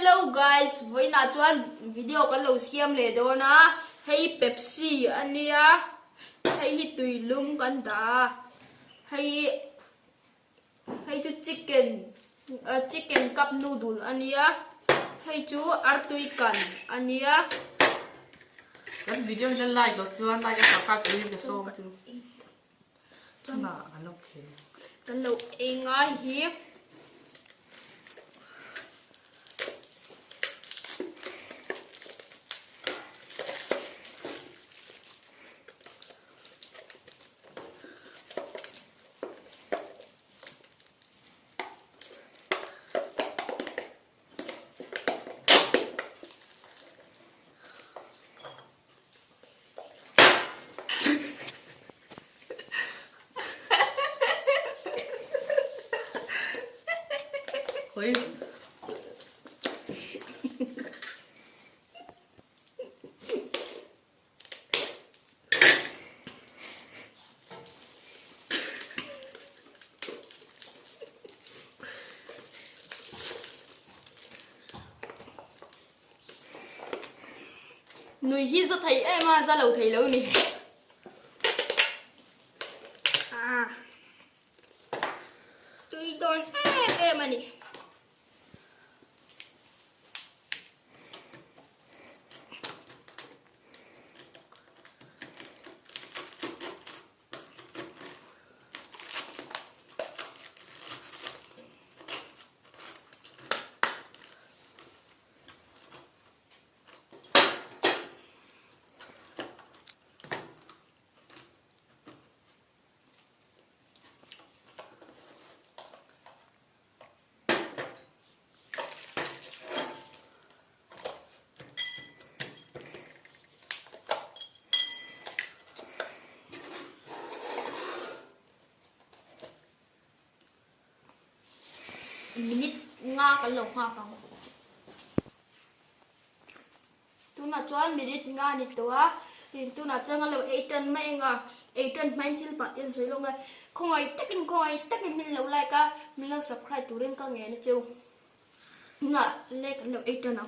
Hello guys, với là chuan video kan lo siam le do na hey Pepsi ania hey hi tui lum kan da hey chu chicken cup noodle ania hey chu artui kan ania cái video chân like rồi chuan like cái sao cái cái số chứ chân là anh ok kan lo engai hi khối người hi rất thấy em à ra lầu thấy lâu nè à tôi đón em à nè minute nga kan lo nga tang tu na chuan minute nga ni to a tin tu na changa lo 8 mai nga 8 mai thil pa tin soi lo nga khoi takin min lo like ka min lo subscribe tu ren ka nge ni chu nga le kan lo 8 na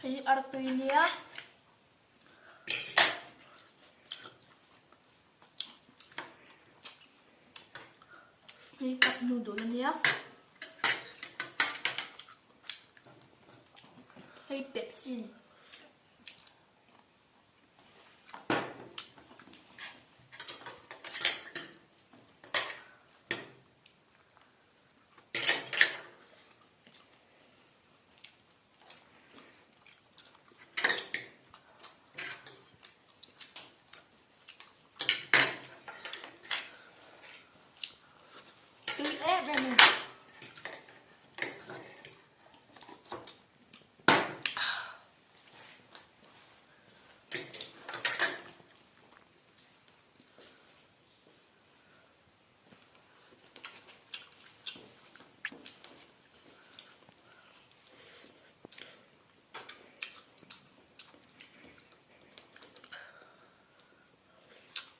hey artui nia hey cup noodle nia hey Pepsi em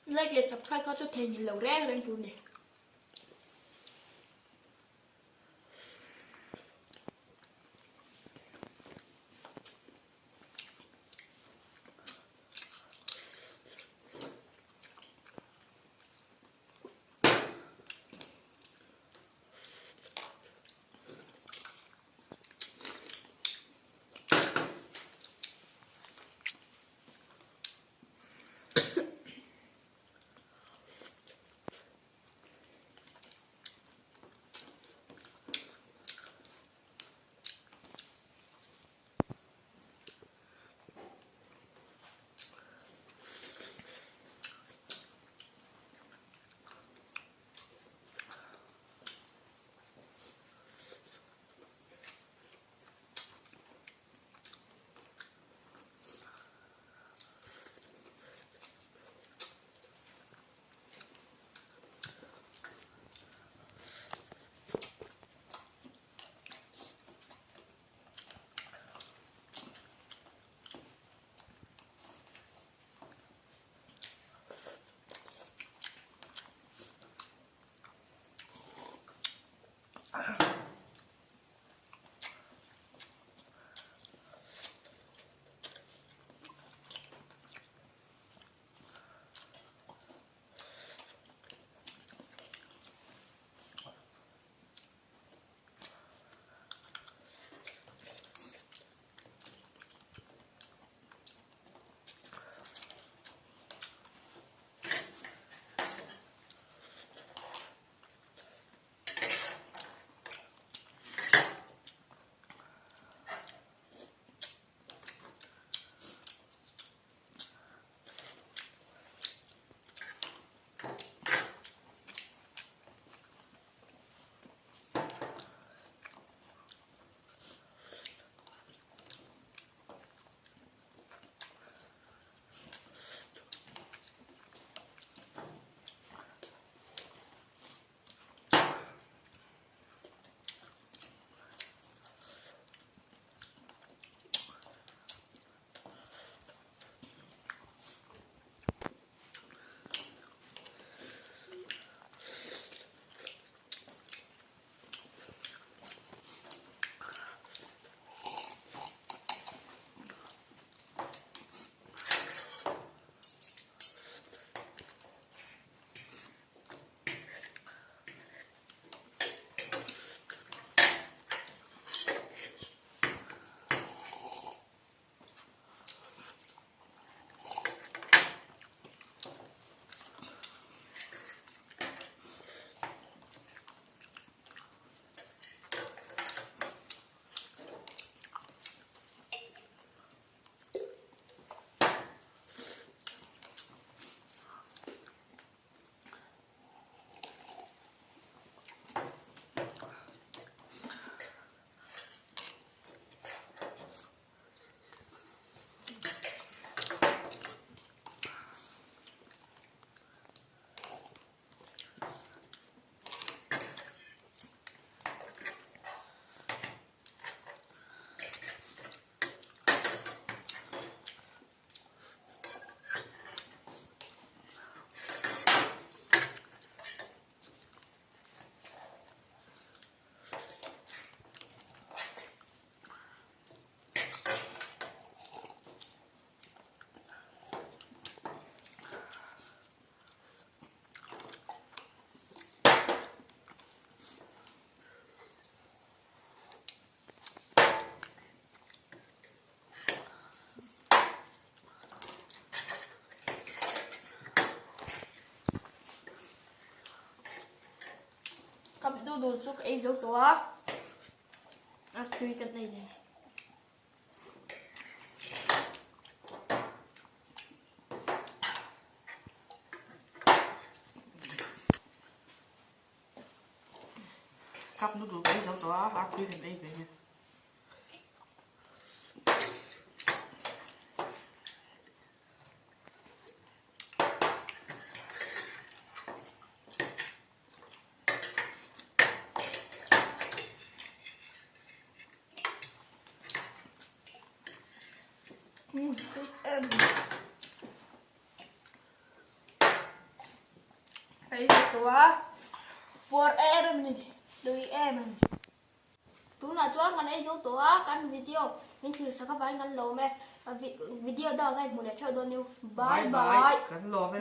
like và subscribe có cho thầy nhìn lầu rác lên tụi này tu đồ số cái dấu tổ tùy cái này này cup noodle cái giống đó after you can eat it. em cái dấu tổ for em này đôi em này chúng là chúa ngắn ấy dấu tổ căn video nên thì sẽ các bạn ngắn lâu mẹ video đó ngay một để theo đôi bye bye Cắn lò với